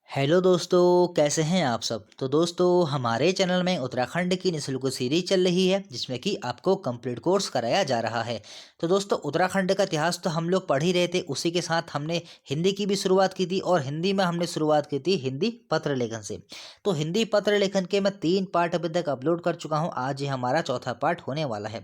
Hello दोस्तों, कैसे हैं आप सब। तो दोस्तों, हमारे चैनल में उत्तराखंड की निःशुल्क सीरीज चल रही है जिसमें कि आपको कंप्लीट कोर्स कराया जा रहा है। तो दोस्तों, उत्तराखंड का इतिहास तो हम लोग पढ़ ही रहे थे, उसी के साथ हमने हिंदी की भी शुरुआत की थी और हिंदी में हमने शुरुआत की थी हिंदी पत्र लेखन से। तो हिंदी पत्र लेखन के मैं 3 पार्ट अभी तक अपलोड कर चुका हूँ। आज ये हमारा चौथा पार्ट होने वाला है।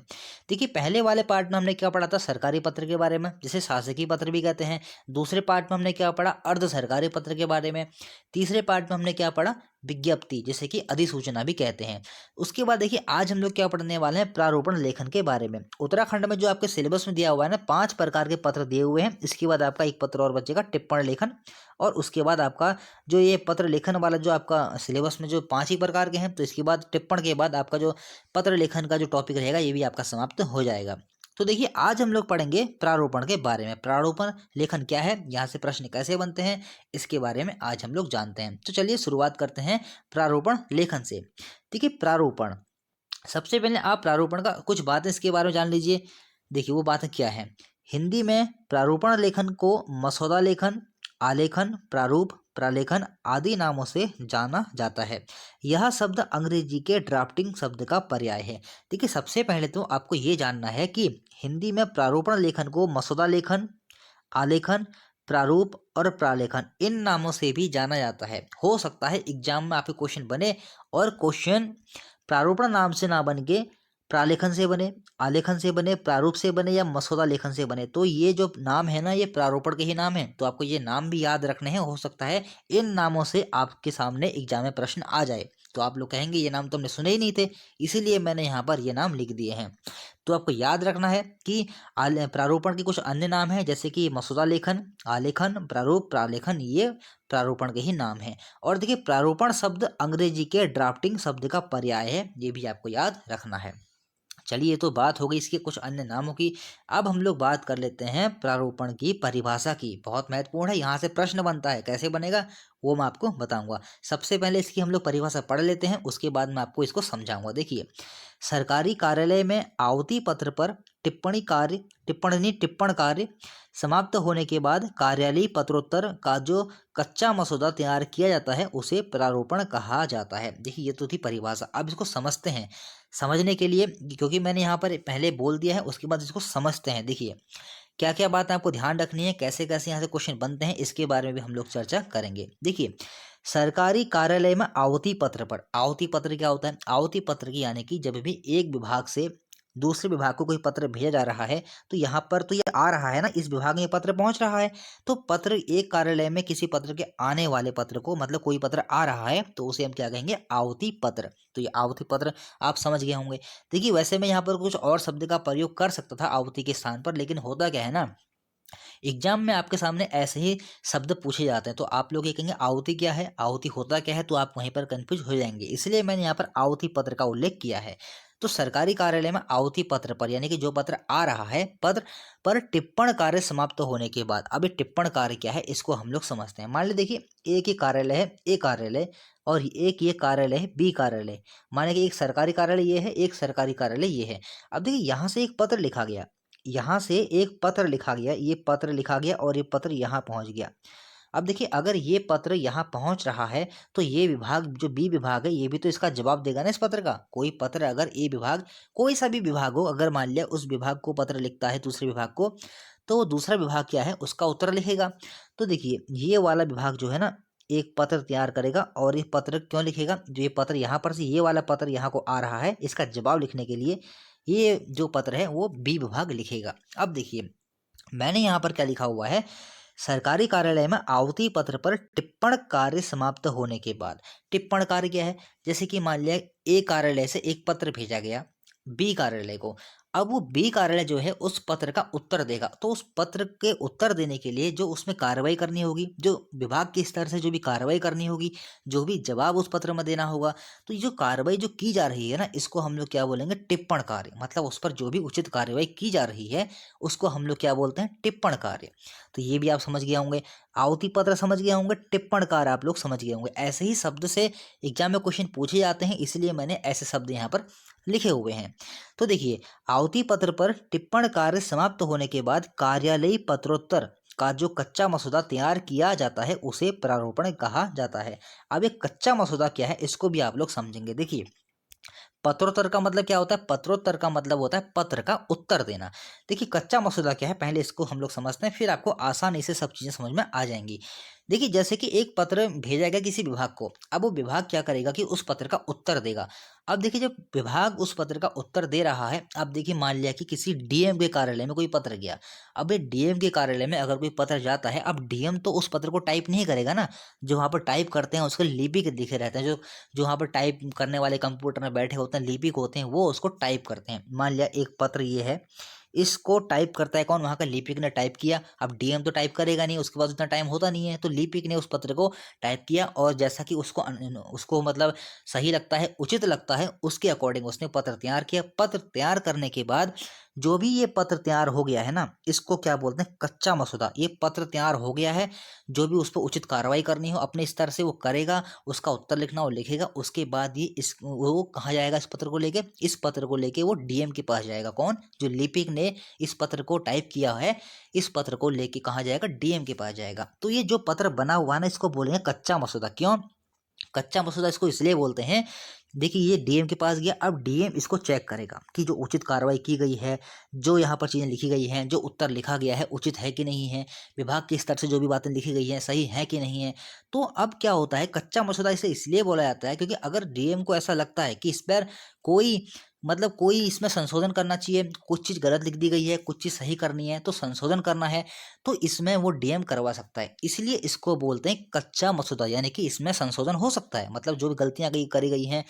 देखिए, पहले वाले पार्ट में हमने क्या पढ़ा था, सरकारी पत्र के बारे में, जिसे शासकीय पत्र भी कहते हैं। दूसरे पार्ट में हमने क्या पढ़ा, अर्ध सरकारी पत्र के बारे में। तीसरे पार्ट में हमने क्या पढ़ा, विज्ञप्ति, जिसे कि अधिसूचना भी कहते हैं। उसके बाद देखिए, आज हम लोग क्या पढ़ने वाले हैं, प्रारूपण लेखन के बारे में। उत्तराखंड में जो आपके सिलेबस में दिया हुआ है ना, 5 प्रकार के पत्र दिए हुए हैं। इसके बाद आपका एक पत्र और बचेगा, टिप्पण लेखन। और उसके बाद आपका जो ये पत्र लेखन वाला जो आपका सिलेबस में जो 5 ही प्रकार के हैं, तो इसके बाद टिप्पण के बाद आपका जो पत्र लेखन का जो टॉपिक रहेगा ये भी आपका समाप्त हो जाएगा। तो देखिए, आज हम लोग पढ़ेंगे प्रारूपण के बारे में। प्रारूपण लेखन क्या है, यहाँ से प्रश्न कैसे बनते हैं, इसके बारे में आज हम लोग जानते हैं। तो चलिए शुरुआत करते हैं प्रारूपण लेखन से। देखिए, प्रारूपण, सबसे पहले आप प्रारूपण का कुछ बातें इसके बारे में जान लीजिए। देखिए, वो बातें क्या है। हिंदी में प्रारूपण लेखन को मसौदा लेखन, आलेखन, प्रारूप, प्रलेखन आदि नामों से जाना जाता है। यह शब्द अंग्रेजी के ड्राफ्टिंग शब्द का पर्याय है। देखिए, सबसे पहले तो आपको ये जानना है कि हिंदी में प्रारूपण लेखन को मसौदा लेखन, आलेखन, प्रारूप और प्रालेखन इन नामों से भी जाना जाता है। हो सकता है एग्जाम में आपके क्वेश्चन बने और क्वेश्चन प्रारूपण नाम से ना बन के प्रालेखन से बने, आलेखन से बने, प्रारूप से बने या मसौदा लेखन से बने। तो ये जो नाम है ना, ये प्रारूपण के ही नाम है, तो आपको ये नाम भी याद रखने हैं। हो सकता है इन नामों से आपके सामने एग्जाम में प्रश्न आ जाए, तो आप लोग कहेंगे ये नाम तो हमने सुने ही नहीं थे, इसीलिए मैंने यहाँ पर ये नाम लिख दिए हैं। तो आपको याद रखना है कि प्रारूपण के कुछ अन्य नाम हैं, जैसे कि मसौदा लेखन, आलेखन, प्रारूप, प्रालेखन, ये प्रारूपण के ही नाम हैं। और देखिए, प्रारूपण शब्द अंग्रेजी के ड्राफ्टिंग शब्द का पर्याय है, ये भी आपको याद रखना है। चलिए, ये तो बात हो गई इसके कुछ अन्य नामों की। अब हम लोग बात कर लेते हैं प्रारूपण की परिभाषा की। बहुत महत्वपूर्ण है, यहाँ से प्रश्न बनता है, कैसे बनेगा वो मैं आपको बताऊंगा। सबसे पहले इसकी हम लोग परिभाषा पढ़ लेते हैं, उसके बाद मैं आपको इसको समझाऊंगा। देखिए, सरकारी कार्यालय में आवती पत्र पर टिप्पण कार्य समाप्त होने के बाद कार्यालयीय पत्रोत्तर का जो कच्चा मसौदा तैयार किया जाता है उसे प्रारूपण कहा जाता है। देखिए, ये तो थी परिभाषा। अब इसको समझते हैं। समझने के लिए, क्योंकि मैंने यहाँ पर पहले बोल दिया है, उसके बाद इसको समझते हैं। देखिए, क्या क्या बात आपको ध्यान रखनी है, कैसे कैसे यहाँ से क्वेश्चन बनते हैं, इसके बारे में भी हम लोग चर्चा करेंगे। देखिए, सरकारी कार्यालय में आवती पत्र पर, आवती पत्र क्या होता है, आवती पत्र की यानी कि जब भी एक विभाग से दूसरे विभाग को कोई पत्र भेजा जा रहा है, तो यहाँ पर तो ये आ रहा है ना, इस विभाग में ये पत्र पहुंच रहा है। तो पत्र, एक कार्यालय में किसी पत्र के आने वाले पत्र को, मतलब कोई पत्र आ रहा है, तो उसे हम क्या कहेंगे, आवती पत्र। तो ये आवती पत्र आप समझ गए होंगे। देखिए, वैसे मैं यहाँ पर कुछ और शब्द का प्रयोग कर सकता था आवती के स्थान पर, लेकिन होता क्या है ना, एग्जाम में आपके सामने ऐसे ही शब्द पूछे जाते हैं, तो आप लोग ये कहेंगे आहुति क्या है, आहुति होता क्या है, तो आप वहीं पर कंफ्यूज हो जाएंगे। इसलिए मैंने यहाँ पर आहुति पत्र का उल्लेख किया है। तो सरकारी कार्यालय में आहुति पत्र पर, यानी कि जो पत्र आ रहा है, पत्र पर टिप्पण कार्य समाप्त होने के बाद, अब ये टिप्पण कार्य क्या है इसको हम लोग समझते हैं। मान लीजिए, देखिए, एक ही कार्यालय है, ए कार्यालय, और एक ये कार्यालय है, बी कार्यालय। माने कि एक सरकारी कार्यालय ये है, एक सरकारी कार्यालय ये है। अब देखिए, यहाँ से एक पत्र लिखा गया, यहाँ से एक पत्र लिखा गया, ये पत्र लिखा गया और ये पत्र यहाँ पहुँच गया। अब देखिए, अगर ये पत्र यहाँ पहुँच रहा है, तो ये विभाग, जो बी विभाग है, ये भी तो इसका जवाब देगा ना इस पत्र का। कोई पत्र अगर ए विभाग, कोई सा भी विभाग हो, अगर मान लिया उस विभाग को पत्र लिखता है दूसरे विभाग को, तो दूसरा विभाग क्या है, उसका उत्तर लिखेगा। तो देखिए, ये वाला विभाग जो है ना, एक पत्र तैयार करेगा और ये पत्र क्यों लिखेगा, जो ये पत्र यहाँ पर से, ये वाला पत्र यहाँ को आ रहा है, इसका जवाब लिखने के लिए ये जो पत्र है वो बी विभाग लिखेगा। अब देखिए, मैंने यहाँ पर क्या लिखा हुआ है, सरकारी कार्यालय में आवती पत्र पर टिप्पण कार्य समाप्त होने के बाद। टिप्पण कार्य क्या है, जैसे कि मान लिया ए कार्यालय से एक पत्र भेजा गया बी कार्यालय को। अब वो बी कार्यालय जो है उस पत्र का उत्तर देगा, तो उस पत्र के उत्तर देने के लिए जो उसमें कार्रवाई करनी होगी, जो विभाग के स्तर से जो भी कार्रवाई करनी होगी, जो भी जवाब उस पत्र में देना होगा, तो ये जो कार्रवाई जो की जा रही है ना, इसको हम लोग क्या बोलेंगे, टिप्पण कार्य। मतलब उस पर जो भी उचित कार्रवाई की जा रही है उसको हम लोग क्या बोलते हैं, टिप्पण कार्य। तो ये भी आप समझ गए होंगे, आवती पत्र समझ गए होंगे, टिप्पण कार्य आप लोग समझ गए होंगे। ऐसे ही शब्द से एग्जाम में क्वेश्चन पूछे जाते हैं, इसलिए मैंने ऐसे शब्द यहाँ पर लिखे हुए हैं। तो देखिए, आवती पत्र पर टिप्पण कार्य समाप्त होने के बाद कार्यालयीय पत्रोत्तर का जो कच्चा मसौदा तैयार किया जाता है उसे प्रारूपण कहा जाता है। अब ये कच्चा मसौदा क्या है इसको भी आप लोग समझेंगे। देखिए, पत्रोत्तर का मतलब क्या होता है? पत्रोत्तर का मतलब होता है पत्र का उत्तर देना। देखिए, कच्चा मसौदा क्या है पहले इसको हम लोग समझते हैं, फिर आपको आसानी से सब चीज़ें समझ में आ जाएंगी। देखिए, जैसे कि एक पत्र भेजा गया किसी विभाग को, अब वो विभाग क्या करेगा कि उस पत्र का उत्तर देगा। अब देखिए, जब विभाग उस पत्र का उत्तर दे रहा है, अब देखिए मान लिया कि किसी डीएम के कार्यालय में कोई पत्र गया। अब ये डीएम के कार्यालय में अगर कोई पत्र जाता है, अब डीएम तो उस पत्र को टाइप नहीं करेगा ना, जो वहाँ पर टाइप करते हैं उसके लिपि लिखे रहते हैं, जो जो वहाँ पर टाइप करने वाले कंप्यूटर में बैठे होते हैं, लिपिक होते हैं, वो उसको टाइप करते हैं। मान लिया एक पत्र ये है, इसको टाइप करता है कौन? वहाँ का लिपिक ने टाइप किया। अब डीएम तो टाइप करेगा नहीं, उसके पास उतना टाइम होता नहीं है, तो लिपिक ने उस पत्र को टाइप किया और जैसा कि उसको मतलब सही लगता है, उचित लगता है, उसके अकॉर्डिंग उसने पत्र तैयार किया। पत्र तैयार करने के बाद जो भी ये पत्र तैयार हो गया है ना, इसको क्या बोलते हैं? कच्चा मसौदा। ये पत्र तैयार हो गया है, जो भी उस पर उचित कार्रवाई करनी हो अपने स्तर से वो करेगा, उसका उत्तर लिखना वो लिखेगा। उसके बाद ये इस वो कहाँ जाएगा? इस पत्र को लेके, इस पत्र को लेके वो डीएम के पास जाएगा। कौन? जो लिपिक ने इस पत्र को टाइप किया है, इस पत्र को लेके कहाँ जाएगा? डीएम के पास जाएगा। तो ये जो पत्र बना हुआ है ना, इसको बोलेंगे कच्चा मसौदा। क्यों कच्चा मसौदा इसको इसलिए बोलते हैं? देखिए, ये डीएम के पास गया, अब डीएम इसको चेक करेगा कि जो उचित कार्रवाई की गई है, जो यहाँ पर चीज़ें लिखी गई हैं, जो उत्तर लिखा गया है उचित है कि नहीं है, विभाग के स्तर से जो भी बातें लिखी गई हैं सही है कि नहीं है। तो अब क्या होता है, कच्चा मसौदा इसे इसलिए बोला जाता है क्योंकि अगर डीएम को ऐसा लगता है कि इस पर कोई कोई इसमें संशोधन करना चाहिए, कुछ चीज़ गलत लिख दी गई है, कुछ चीज़ सही करनी है, तो संशोधन करना है, तो इसमें वो डीएम करवा सकता है। इसलिए इसको बोलते हैं कच्चा मसौदा, यानी कि इसमें संशोधन हो सकता है। मतलब जो भी गलतियाँ करी गई हैं,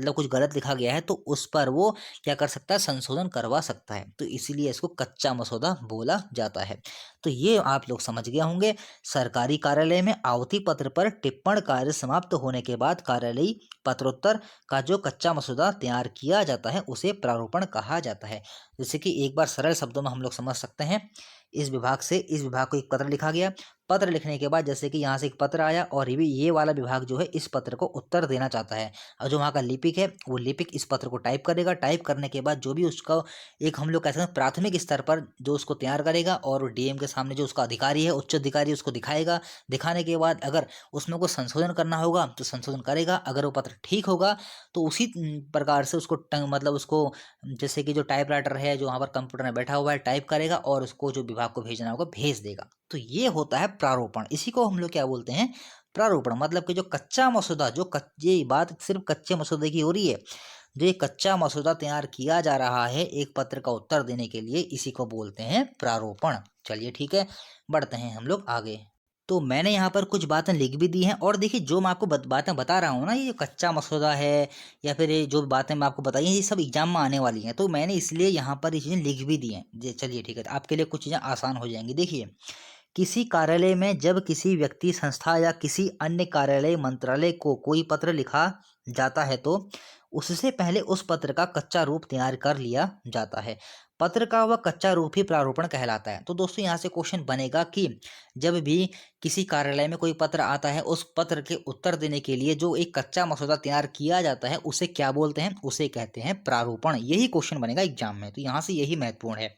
कुछ गलत लिखा गया है, तो उस पर वो क्या कर सकता है? संशोधन करवा सकता है। तो इसीलिए इसको कच्चा मसौदा बोला जाता है। तो ये आप लोग समझ गए होंगे। सरकारी कार्यालय में आवती पत्र पर टिप्पण कार्य समाप्त होने के बाद कार्यालयी पत्रोत्तर का जो कच्चा मसौदा तैयार किया जाता है उसे प्रारूपण कहा जाता है। जैसे कि एक बार सरल शब्दों में हम लोग समझ सकते हैं, इस विभाग से इस विभाग को एक पत्र लिखा गया। पत्र लिखने के बाद जैसे कि यहाँ से एक पत्र आया और ये वाला विभाग जो है इस पत्र को उत्तर देना चाहता है, और जो वहाँ का लिपिक है वो लिपिक इस पत्र को टाइप करेगा। टाइप करने के बाद जो भी उसका एक हम लोग कह सकते हैं प्राथमिक स्तर पर जो उसको तैयार करेगा, और डीएम के सामने जो उसका अधिकारी है, उच्च अधिकारी, उसको दिखाएगा। दिखाने के बाद अगर उसमें कुछ संशोधन करना होगा तो संशोधन करेगा। अगर वो पत्र ठीक होगा तो उसी प्रकार से उसको उसको जैसे कि जो टाइपराइटर है जो वहाँ पर कंप्यूटर में बैठा हुआ है टाइप करेगा और उसको जो विभाग को भेजना होगा भेज देगा। तो ये होता है प्रारूपण। इसी को हम लोग क्या बोलते हैं? प्रारूपण। मतलब कि जो कच्चा मसौदा, ये बात सिर्फ कच्चे मसौदे की हो रही है, जो ये कच्चा मसौदा तैयार किया जा रहा है एक पत्र का उत्तर देने के लिए, इसी को बोलते हैं प्रारूपण। चलिए ठीक है, बढ़ते हैं हम लोग आगे। तो मैंने यहाँ पर कुछ बातें लिख भी दी हैं, और देखिए जो मैं आपको बातें बता रहा हूँ ना, ये कच्चा मसौदा है या फिर ये जो बातें मैं आपको बताई हैं, ये सब एग्जाम में आने वाली हैं, तो मैंने इसलिए यहाँ पर ये चीज़ें लिख भी दी हैं। चलिए ठीक है, तो आपके लिए कुछ चीज़ें आसान हो जाएंगी। देखिए, किसी कार्यालय में जब किसी व्यक्ति, संस्था या किसी अन्य कार्यालय, मंत्रालय को कोई पत्र लिखा जाता है तो उससे पहले उस पत्र का कच्चा रूप तैयार कर लिया जाता है। पत्र का वह कच्चा रूप ही प्रारूपण कहलाता है। तो दोस्तों यहाँ से क्वेश्चन बनेगा कि जब भी किसी कार्यालय में कोई पत्र आता है, उस पत्र के उत्तर देने के लिए जो एक कच्चा मसौदा तैयार किया जाता है उसे क्या बोलते हैं? उसे कहते हैं प्रारूपण। यही क्वेश्चन बनेगा एग्जाम में, तो यहाँ से यही महत्वपूर्ण है।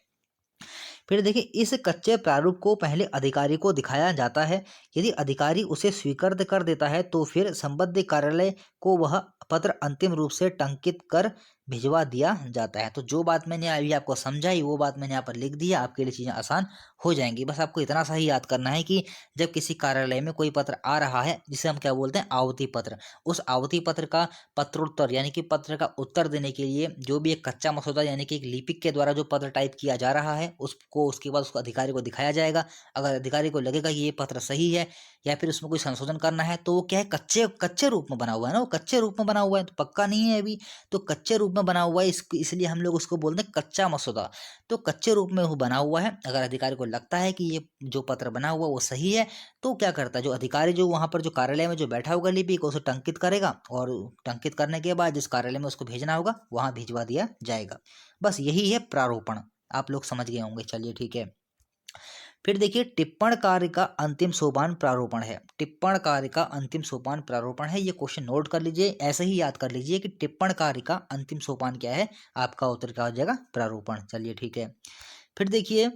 फिर देखिए, इस कच्चे प्रारूप को पहले अधिकारी को दिखाया जाता है। यदि अधिकारी उसे स्वीकृत कर देता है तो फिर संबद्ध कार्यालय को वह पत्र अंतिम रूप से टंकित कर भिजवा दिया जाता है। तो जो बात मैंने अभी आपको समझाई वो बात मैंने यहाँ पर लिख दी है, आपके लिए चीज़ें आसान हो जाएंगी। बस आपको इतना सा ही याद करना है कि जब किसी कार्यालय में कोई पत्र आ रहा है, जिसे हम क्या बोलते हैं? आवती पत्र, उस आवती पत्र का पत्रोत्तर यानी कि पत्र का उत्तर देने के लिए जो भी एक कच्चा मसौदा यानी कि एक लिपिक के द्वारा जो पत्र टाइप किया जा रहा है उसको उसके बाद उसको अधिकारी को दिखाया जाएगा। अगर अधिकारी को लगेगा कि ये पत्र सही है या फिर उसमें कोई संशोधन करना है, तो वो क्या है? कच्चे कच्चे रूप में बना हुआ है ना, वो कच्चे रूप में बना हुआ है, तो पक्का नहीं है अभी, तो कच्चे रूप में बना हुआ है, इसलिए हम लोग उसको बोलते हैं कच्चा मसौदा। तो कच्चे रूप में वो बना हुआ है। अगर अधिकारी को लगता है कि ये जो पत्र बना हुआ वो सही है, तो क्या करता है? जो अधिकारी जो वहाँ पर जो कार्यालय में जो बैठा होगा लिपिक, उसे टंकित करेगा, और टंकित करने के बाद जिस कार्यालय में उसको भेजना होगा वहाँ भिजवा दिया जाएगा। बस यही है प्रारूपण। आप लोग समझ गए होंगे। चलिए ठीक है, फिर देखिए, टिप्पण कार्य का अंतिम सोपान प्रारूपण है। टिप्पण कार्य का अंतिम सोपान प्रारूपण है। ये क्वेश्चन नोट कर लीजिए, ऐसे ही याद कर लीजिए कि टिप्पण कार्य का अंतिम सोपान क्या है, आपका उत्तर क्या हो जाएगा? प्रारूपण। चलिए ठीक है, फिर देखिए,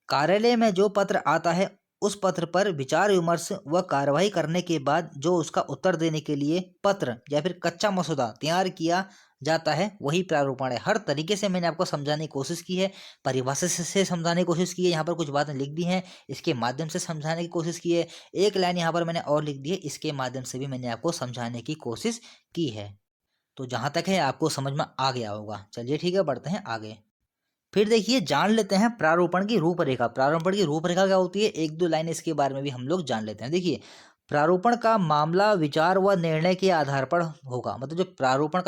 कार्यालय में जो पत्र आता है उस पत्र पर विचार विमर्श व कार्रवाई करने के बाद जो उसका उत्तर देने के लिए पत्र या फिर कच्चा मसौदा तैयार किया जाता है वही प्रारूपण है। हर तरीके से मैंने आपको समझाने की कोशिश की है, परिभाषा से समझाने की कोशिश की है, यहाँ पर कुछ बातें लिख दी हैं, इसके माध्यम से समझाने की कोशिश की है। एक लाइन यहाँ पर मैंने और लिख दी है, इसके माध्यम से भी मैंने आपको समझाने की कोशिश की है। तो जहाँ तक है आपको समझ में आ गया होगा। चलिए ठीक है, बढ़ते हैं आगे। फिर देखिए जान लेते हैं प्रारूपण की रूपरेखा। प्रारूपण की रूपरेखा क्या होती है, एक दो लाइन इसके बारे में भी हम लोग जान लेते हैं। देखिए प्रारूपण का मामला विचार व निर्णय के आधार पर होगा। मतलब जो प्रारूपण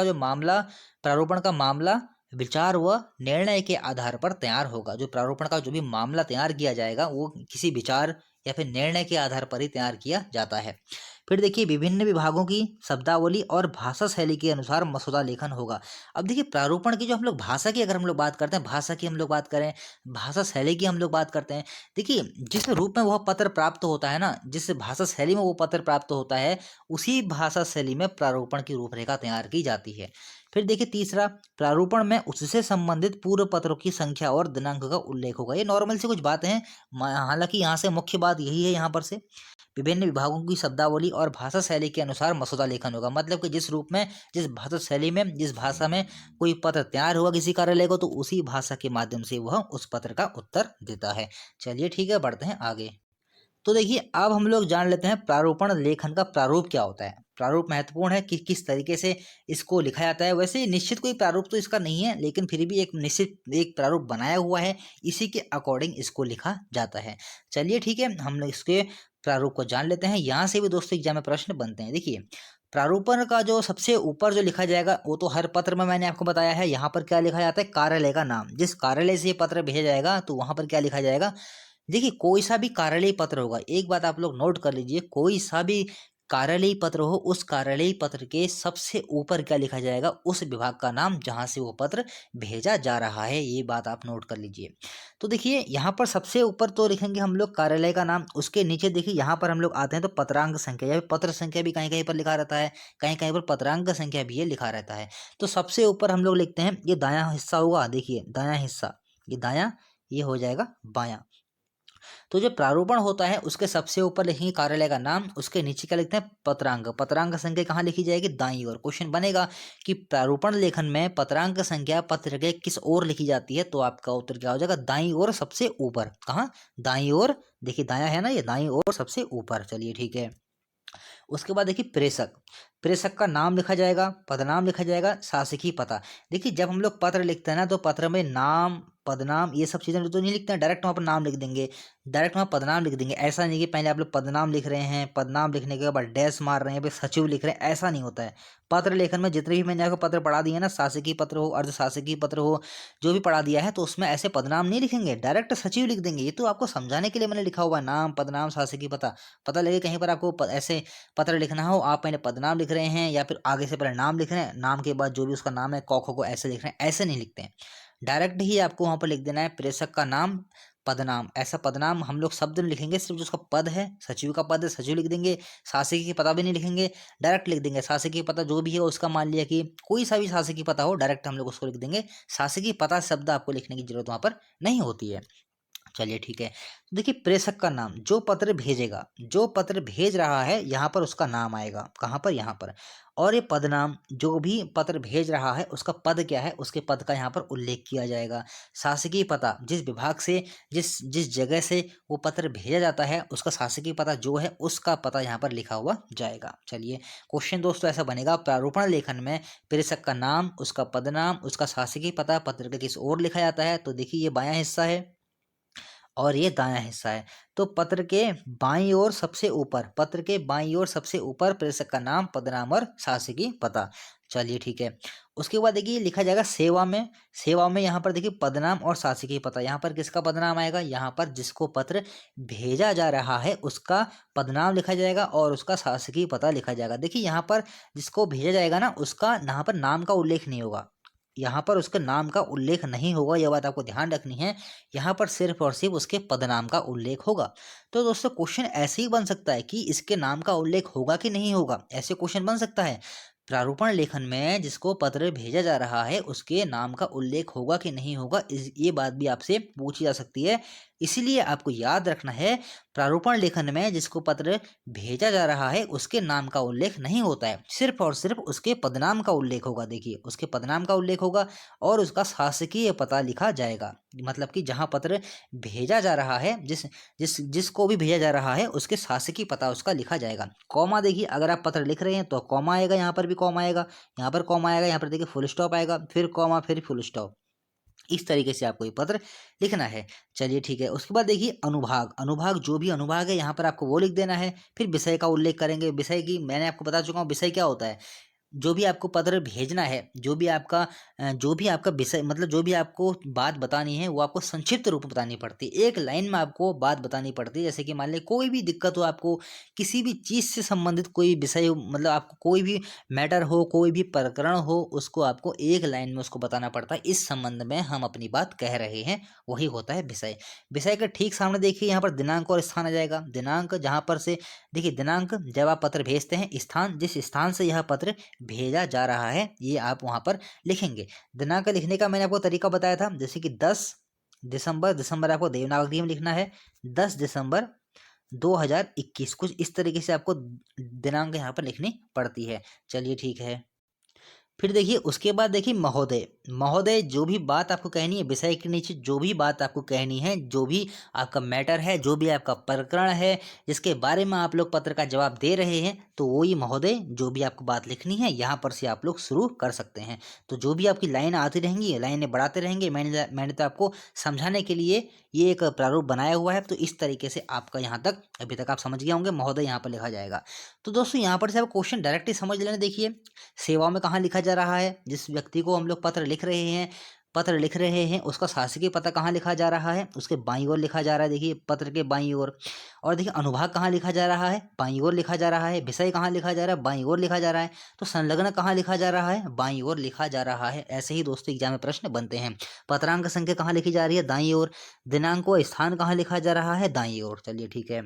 का मामला विचार व निर्णय के आधार पर तैयार होगा। जो प्रारूपण का जो भी मामला तैयार किया जाएगा वो किसी विचार या फिर निर्णय के आधार पर ही तैयार किया जाता है। फिर देखिए विभिन्न विभागों की शब्दावली और भाषा शैली के अनुसार मसौदा लेखन होगा। अब देखिए प्रारूपण की जो हम लोग भाषा की अगर हम लोग बात करते हैं, भाषा की हम लोग बात करें, भाषा शैली की हम लोग बात करते हैं। देखिए जिस रूप में वह पत्र प्राप्त होता है ना, जिस भाषा शैली में वो पत्र प्राप्त होता है, उसी भाषा शैली में प्रारूपण की रूपरेखा तैयार की जाती है। फिर देखिए तीसरा, प्रारूपण में उससे संबंधित पूर्व पत्रों की संख्या और दिनांक का उल्लेख होगा। ये नॉर्मल से कुछ बातें हैं, हालांकि यहाँ से मुख्य बात यही है, यहाँ पर से विभिन्न विभागों की शब्दावली और भाषा शैली के अनुसार मसौदा लेखन होगा। मतलब कि जिस रूप में, जिस भाषा शैली में, जिस भाषा में कोई पत्र तैयार हुआ किसी कार्यालय को, तो उसी भाषा के माध्यम से वह उस पत्र का उत्तर देता है। चलिए ठीक है, बढ़ते हैं आगे। तो देखिए अब हम लोग जान लेते हैं प्रारूपण लेखन का प्रारूप क्या होता है। प्रारूप महत्वपूर्ण है कि किस तरीके से इसको लिखा जाता है। वैसे निश्चित कोई प्रारूप तो इसका नहीं है, लेकिन फिर भी एक निश्चित एक प्रारूप बनाया हुआ है, इसी के अकॉर्डिंग इसको लिखा जाता है। चलिए ठीक है, हम लोग इसके प्रारूप को जान लेते हैं। यहाँ से भी दोस्तों एग्जाम में प्रश्न बनते हैं। देखिए प्रारूपण का जो सबसे ऊपर जो लिखा जाएगा वो तो हर पत्र में मैंने आपको बताया है। यहाँ पर क्या लिखा जाता है, कार्यालय का नाम। जिस कार्यालय से ये पत्र भेजा जाएगा तो वहां पर क्या लिखा जाएगा। देखिए कोई सा भी कार्यालयीय पत्र होगा, एक बात आप लोग नोट कर लीजिए, कोई सा भी कार्यालयीय पत्र हो, उस कार्यालयीय पत्र के सबसे ऊपर क्या लिखा जाएगा, उस विभाग का नाम जहां से वो पत्र भेजा जा रहा है। ये बात आप नोट कर लीजिए। तो देखिए यहाँ पर सबसे ऊपर तो लिखेंगे हम लोग कार्यालय का नाम, उसके नीचे देखिए यहाँ पर हम लोग आते हैं तो पत्रांक संख्या या फिर पत्र संख्या भी कहीं कहीं पर लिखा रहता है, कहीं कहीं पर पत्रांक संख्या भी ये लिखा रहता है। तो सबसे ऊपर हम लोग लिखते हैं, ये दायां हिस्सा होगा। देखिए दायां हिस्सा, ये दायां, ये हो जाएगा बायां। तो जो प्रारूपण होता है उसके सबसे ऊपर लिखेंगे कार्यालय का नाम, उसके नीचे क्या लिखते हैं, पत्रांक। पत्रांक संख्या कहाँ लिखी जाएगी, दाईं ओर। क्वेश्चन बनेगा कि प्रारूपण लेखन में पत्रांक संख्या पत्र के किस ओर लिखी जाती है, तो आपका उत्तर क्या हो जाएगा, दाईं ओर सबसे ऊपर। कहाँ, दाईं ओर। देखिए दायां है ना, ये दाईं ओर सबसे ऊपर। चलिए ठीक है। उसके बाद देखिए प्रेषक, प्रेषक का नाम लिखा जाएगा, पदनाम लिखा जाएगा, शासकीय पता। देखिए जब हम लोग पत्र लिखते हैं ना, तो पत्र में नाम, पदनाम, ये सब चीज़ें तो नहीं लिखते हैं, डायरेक्ट वहाँ पर नाम लिख देंगे, डायरेक्ट वहाँ पदनाम लिख देंगे। ऐसा नहीं कि पहले आप लोग पदनाम लिख रहे हैं, पदनाम लिखने के बाद डैश मार रहे हैं, फिर सचिव लिख रहे हैं, ऐसा नहीं होता है। पत्र लेखन में जितने भी मैंने आपको पत्र पढ़ा दिए ना, शासकीय पत्र हो, अर्धशासकीय पत्र हो, जो भी पढ़ा दिया है, तो उसमें ऐसे पदनाम नहीं लिखेंगे, डायरेक्ट सचिव लिख देंगे। ये तो आपको समझाने के लिए मैंने लिखा हुआ है, नाम, पदनाम, शासकीय पता। पता लगे कहीं पर आपको ऐसे पत्र लिखना हो, आप पहले पदनाम लिख रहे हैं या फिर आगे से पहले नाम लिख रहे हैं, नाम के बाद जो भी उसका नाम है क ख को ऐसे लिख रहे हैं, ऐसे नहीं लिखते हैं। डायरेक्ट ही आपको वहां पर लिख देना है प्रेषक का नाम, पदनाम। ऐसा पदनाम हम लोग शब्द नहीं लिखेंगे, सिर्फ जो उसका पद है, सचिव का पद है, सचिव लिख देंगे। शासकीय पता भी नहीं लिखेंगे, डायरेक्ट लिख देंगे शासकीय पता। जो भी है उसका, मान लिया कि कोई सा भी शासकीय पता हो, डायरेक्ट हम लोग उसको लिख देंगे। शासकीय पता शब्द आपको लिखने की जरूरत वहां पर नहीं होती है। चलिए ठीक है। तो देखिए प्रेषक का नाम, जो पत्र भेजेगा, जो पत्र भेज रहा है, यहाँ पर उसका नाम आएगा। कहाँ पर, यहाँ पर। और ये पदनाम, जो भी पत्र भेज रहा है उसका पद क्या है, उसके पद का यहाँ पर उल्लेख किया जाएगा। शासकीय पता, जिस विभाग से, जिस जिस जगह से वो पत्र भेजा जाता है, उसका शासकीय पता जो है, उसका पता यहाँ पर लिखा हुआ जाएगा। चलिए क्वेश्चन दोस्तों ऐसा बनेगा, प्रारूपण लेखन में प्रेषक का नाम, उसका पदनाम, उसका शासकीय पता पत्र के किस ओर लिखा जाता है। तो देखिए ये बायां हिस्सा है और ये दायां हिस्सा है। तो पत्र के बाईं ओर सबसे ऊपर, पत्र के बाईं ओर सबसे ऊपर प्रेषक का नाम, पदनाम और शासकीय पता। चलिए ठीक है। उसके बाद देखिए लिखा जाएगा सेवा में। सेवा में यहाँ पर देखिए पदनाम और शासकीय पता। यहाँ पर किसका पदनाम आएगा, यहाँ पर जिसको पत्र भेजा जा रहा है उसका पदनाम लिखा जाएगा और उसका शासकीय पता लिखा जाएगा। देखिए यहाँ पर जिसको भेजा जाएगा ना, उसका यहाँ पर नाम का उल्लेख नहीं होगा, यहाँ पर उसके नाम का उल्लेख नहीं होगा। यह बात आपको ध्यान रखनी है। यहाँ पर सिर्फ और सिर्फ उसके पदनाम का उल्लेख होगा। तो दोस्तों क्वेश्चन ऐसे ही बन सकता है कि इसके नाम का उल्लेख होगा कि नहीं होगा, ऐसे क्वेश्चन बन सकता है। प्रारूपण लेखन में जिसको पत्र भेजा जा रहा है उसके नाम का उल्लेख होगा कि नहीं होगा, ये बात भी आपसे पूछी जा सकती है। इसीलिए आपको याद रखना है, प्रारूपण लेखन में जिसको पत्र भेजा जा रहा है उसके नाम का उल्लेख नहीं होता है, सिर्फ और सिर्फ उसके पदनाम का उल्लेख होगा। देखिए, उसके पदनाम का उल्लेख होगा और उसका शासकीय पता लिखा जाएगा। मतलब कि जहाँ पत्र भेजा जा रहा है, जिसको भी भेजा जा रहा है उसके शासकीय पता उसका लिखा जाएगा। कॉमा, देखिए अगर आप पत्र लिख रहे हैं तो कॉमा आएगा, यहाँ पर भी कॉमा आएगा, यहाँ पर कॉमा आएगा, यहाँ पर देखिए फुल स्टॉप आएगा, फिर कॉमा, फिर फुल स्टॉप। इस तरीके से आपको ये पत्र लिखना है। चलिए ठीक है। उसके बाद देखिए अनुभाग, अनुभाग जो भी अनुभाग है यहाँ पर आपको वो लिख देना है। फिर विषय का उल्लेख करेंगे। विषय की मैंने आपको बता चुका हूँ विषय क्या होता है। जो भी आपको पत्र भेजना है, जो भी आपका विषय, मतलब जो भी आपको बात बतानी है वो आपको संक्षिप्त रूप में बतानी पड़ती है, एक लाइन में आपको बात बतानी पड़ती है। जैसे कि मान लें कोई भी दिक्कत हो आपको, किसी भी चीज़ से संबंधित कोई विषय हो, मतलब आपको कोई भी मैटर हो, कोई भी प्रकरण हो, उसको आपको एक लाइन में उसको बताना पड़ता है। इस संबंध में हम अपनी बात कह रहे हैं, वही होता है विषय। विषय के ठीक सामने देखिए यहाँ पर दिनांक और स्थान आ जाएगा। दिनांक जहाँ पर से देखिए, दिनांक जब आप पत्र भेजते हैं, स्थान जिस स्थान से यह पत्र भेजा जा रहा है ये आप वहां पर लिखेंगे। दिनांक लिखने का मैंने आपको तरीका बताया था, जैसे कि 10 दिसंबर, दिसंबर आपको देवनागरी में लिखना है, 10 दिसंबर 2021, कुछ इस तरीके से आपको दिनांक यहाँ पर लिखनी पड़ती है। चलिए ठीक है। फिर देखिए उसके बाद देखिए महोदय, महोदय जो भी बात आपको कहनी है, विषय के नीचे जो भी बात आपको कहनी है, जो भी आपका मैटर है, जो भी आपका प्रकरण है, जिसके बारे में आप लोग पत्र का जवाब दे रहे हैं, तो वो ही महोदय जो भी आपको बात लिखनी है यहाँ पर से आप लोग शुरू कर सकते हैं। तो जो भी आपकी लाइन आती रहेंगी, लाइनें बढ़ाते रहेंगे। मैंने तो आपको समझाने के लिए ये एक प्रारूप बनाया हुआ है। तो इस तरीके से आपका यहाँ तक अभी तक आप समझ गए होंगे, महोदय यहाँ पर लिखा जाएगा। तो दोस्तों यहाँ पर से आप क्वेश्चन डायरेक्टली समझ लेना। देखिए सेवा में कहाँ लिखा जा रहा है, जिस व्यक्ति को हम लोग पत्र लिख रहे हैं उसका शासकीय पता कहाँ लिखा जा रहा है, उसके बाईं ओर लिखा जा रहा है। देखिए पत्र के बाईं ओर। और देखिए अनुभाग कहाँ लिखा जा रहा है, बाईं ओर लिखा जा रहा है। विषय कहाँ लिखा जा रहा है, बाईं ओर लिखा जा रहा है। तो संलग्न कहाँ लिखा जा रहा है, बाईं ओर लिखा जा रहा है। ऐसे ही दोस्तों एग्जाम में प्रश्न बनते हैं। पत्रांक संख्या कहाँ लिखी जा रही है, दाईं ओर। दिनांक व स्थान कहाँ लिखा जा रहा है, दाईं ओर। चलिए ठीक है।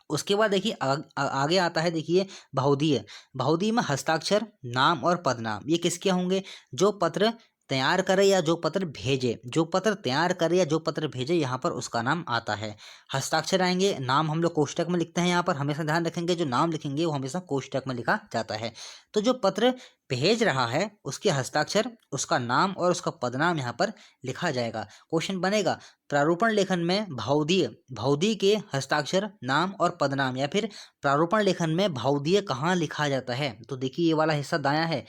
उसके बाद देखिए आगे आता है देखिए बहुधीय। बहुधीय में हस्ताक्षर, नाम और पदनाम ये किसके होंगे, जो पत्र तैयार करे या जो पत्र भेजे, जो पत्र तैयार करे या जो पत्र भेजे यहाँ पर उसका नाम आता है। हस्ताक्षर आएंगे, नाम हम लोग कोष्टक में लिखते हैं। यहाँ पर हमेशा ध्यान रखेंगे जो नाम लिखेंगे वो हमेशा कोष्टक में लिखा जाता है। तो जो पत्र भेज रहा है उसके हस्ताक्षर, उसका नाम और उसका पदनाम यहाँ पर लिखा जाएगा। क्वेश्चन बनेगा प्रारूपण लेखन में भावदीय के हस्ताक्षर, नाम और पदनाम, या फिर प्रारूपण लेखन में भावदीय कहाँ लिखा जाता है। तो देखिए ये वाला हिस्सा दायां है,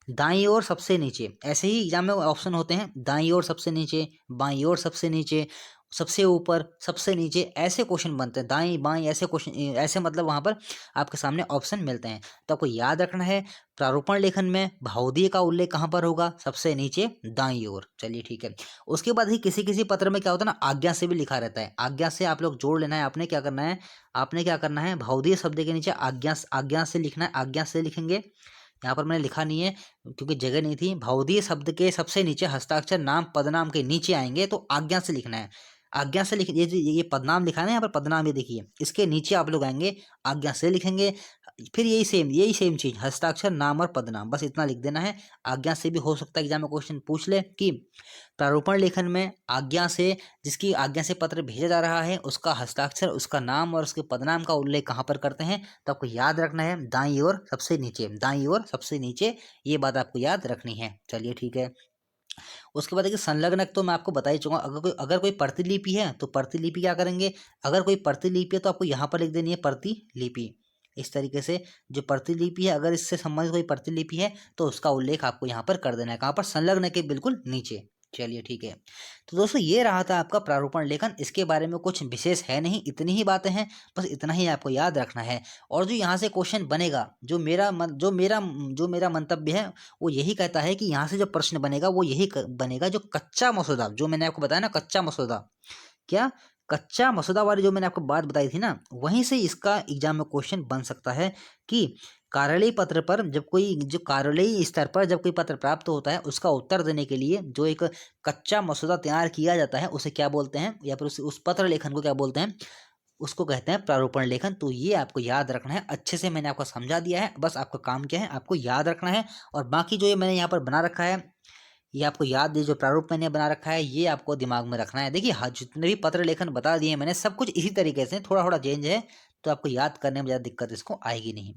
दाईं ओर सबसे नीचे। ऐसे ही एग्जाम में ऑप्शन होते हैं, दाईं ओर सबसे नीचे, बाईं ओर सबसे नीचे, सबसे ऊपर, सबसे नीचे, ऐसे क्वेश्चन बनते हैं। दाईं बाईं ऐसे क्वेश्चन, ऐसे मतलब वहाँ पर आपके सामने ऑप्शन मिलते हैं। तो आपको याद रखना है प्रारूपण लेखन में भावदीय का उल्लेख कहाँ पर होगा, सबसे नीचे दाईं ओर। चलिए ठीक है। उसके बाद ही किसी किसी पत्र में क्या होता है ना, आज्ञा से भी लिखा रहता है। आज्ञा से आप लोग जोड़ लेना है। आपने क्या करना है, भावदीय शब्द के नीचे आज्ञा से लिखना है। आज्ञा से लिखेंगे। यहाँ पर मैंने लिखा नहीं है क्योंकि जगह नहीं थी। भावदीय शब्द के सबसे नीचे हस्ताक्षर, नाम, पदनाम के नीचे आएंगे तो आज्ञा से लिखना है। आज्ञा से लिख, ये पदनाम लिखा है ना यहाँ पर, पदनाम ये देखिए, इसके नीचे आप लोग आएंगे, आज्ञा से लिखेंगे। फिर यही सेम चीज, हस्ताक्षर, नाम और पदनाम, बस इतना लिख देना है। आज्ञा से भी हो सकता है एग्जाम में क्वेश्चन पूछ ले कि प्रारूपण लेखन में आज्ञा से, जिसकी आज्ञा से पत्र भेजा जा रहा है उसका हस्ताक्षर, उसका नाम और उसके पदनाम का उल्लेख कहाँ पर करते हैं। तो आपको याद रखना है दाईं ओर सबसे नीचे, दाईं ओर सबसे नीचे, ये बात आपको याद रखनी है। चलिए ठीक है। उसके बाद देखिए संलग्नक तो मैं आपको बता ही चुका। अगर कोई प्रतिलिपि है तो प्रतिलिपि क्या करेंगे, अगर कोई प्रतिलिपि है तो आपको यहाँ पर लिख देनी है प्रतिलिपि। इस तरीके से जो प्रतिलिपि है, अगर इससे संबंधित कोई प्रतिलिपि है तो उसका उल्लेख आपको यहाँ पर कर देना है। कहाँ पर, संलग्न के बिल्कुल नीचे। चलिए ठीक है। तो दोस्तों ये रहा था आपका प्रारूपण लेखन। इसके बारे में कुछ विशेष है नहीं, इतनी ही बातें हैं, बस इतना ही आपको याद रखना है। और जो यहाँ से क्वेश्चन बनेगा, जो मेरा मंतव्य है वो यही कहता है कि यहाँ से जो प्रश्न बनेगा वो यही बनेगा, जो कच्चा मसौदा, जो मैंने आपको बताया ना कच्चा मसौदा, क्या कच्चा मसौदा वाली जो मैंने आपको बात बताई थी ना, वहीं से इसका एग्जाम में क्वेश्चन बन सकता है कि कार्यालयीय पत्र पर जब कोई, जो कार्यालयीय स्तर पर जब कोई पत्र प्राप्त होता है उसका उत्तर देने के लिए जो एक कच्चा मसौदा तैयार किया जाता है उसे क्या बोलते हैं, या फिर उस पत्र लेखन को क्या बोलते हैं, उसको कहते हैं प्रारूपण लेखन। तो ये आपको याद रखना है। अच्छे से मैंने आपको समझा दिया है, बस आपका काम क्या है, आपको याद रखना है। और बाकी जो ये मैंने यहाँ पर बना रखा है ये आपको याद है, जो प्रारूप मैंने बना रखा है ये आपको दिमाग में रखना है। देखिए जितने भी पत्र लेखन बता दिए मैंने, सब कुछ इसी तरीके से, थोड़ा थोड़ा चेंज है, तो आपको याद करने में ज़्यादा दिक्कत इसको आएगी नहीं।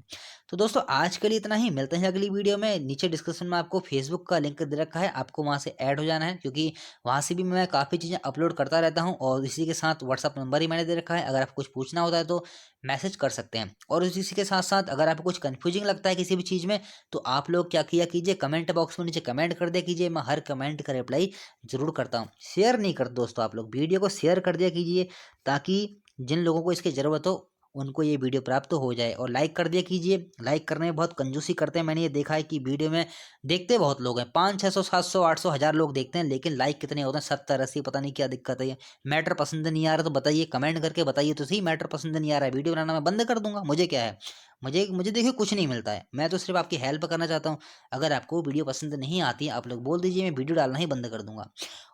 तो दोस्तों आज के लिए इतना ही, मिलते हैं अगली वीडियो में। नीचे डिस्क्रिप्शन में आपको फेसबुक का लिंक दे रखा है, आपको वहाँ से ऐड हो जाना है, क्योंकि वहाँ से भी मैं काफ़ी चीज़ें अपलोड करता रहता हूँ। और इसी के साथ व्हाट्सअप नंबर ही मैंने दे रखा है, अगर आपको कुछ पूछना होता है तो मैसेज कर सकते हैं। और इसी के साथ साथ अगर आपको कुछ कन्फ्यूजिंग लगता है किसी भी चीज़ में, तो आप लोग क्या किया कीजिए, कमेंट बॉक्स में नीचे कमेंट कर दिया कीजिए, मैं हर कमेंट का रिप्लाई ज़रूर करता हूँ। शेयर नहीं करते दोस्तों, आप लोग वीडियो को शेयर कर दिया कीजिए, ताकि जिन लोगों को इसकी ज़रूरत हो उनको ये वीडियो प्राप्त हो जाए। और लाइक कर दिया कीजिए, लाइक करने में बहुत कंजूसी करते हैं। मैंने ये देखा है कि वीडियो में देखते बहुत लोग हैं, 500 600 800 हज़ार लोग देखते हैं, लेकिन लाइक कितने होते हैं, 70 80, पता नहीं क्या दिक्कत है। ये मैटर पसंद नहीं आ रहा तो बताइए, कमेंट करके बताइए तो सही, मैटर पसंद नहीं आ रहा है, वीडियो बनाना मैं बंद कर दूंगा, मुझे क्या है। मुझे मुझे देखिए कुछ नहीं मिलता है, मैं तो सिर्फ आपकी हेल्प करना चाहता हूँ। अगर आपको वीडियो पसंद नहीं आती, आप लोग बोल दीजिए, मैं वीडियो डालना ही बंद कर दूंगा।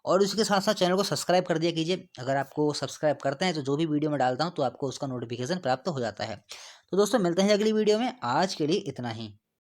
और उसके साथ साथ चैनल को सब्सक्राइब कर दिया कीजिए, अगर आपको सब्सक्राइब करते हैं तो जो भी वीडियो मैं डालता हूँ तो आपको उसका नोटिफिकेशन प्राप्त हो जाता है। तो दोस्तों मिलते हैं अगली वीडियो में, आज के लिए इतना ही।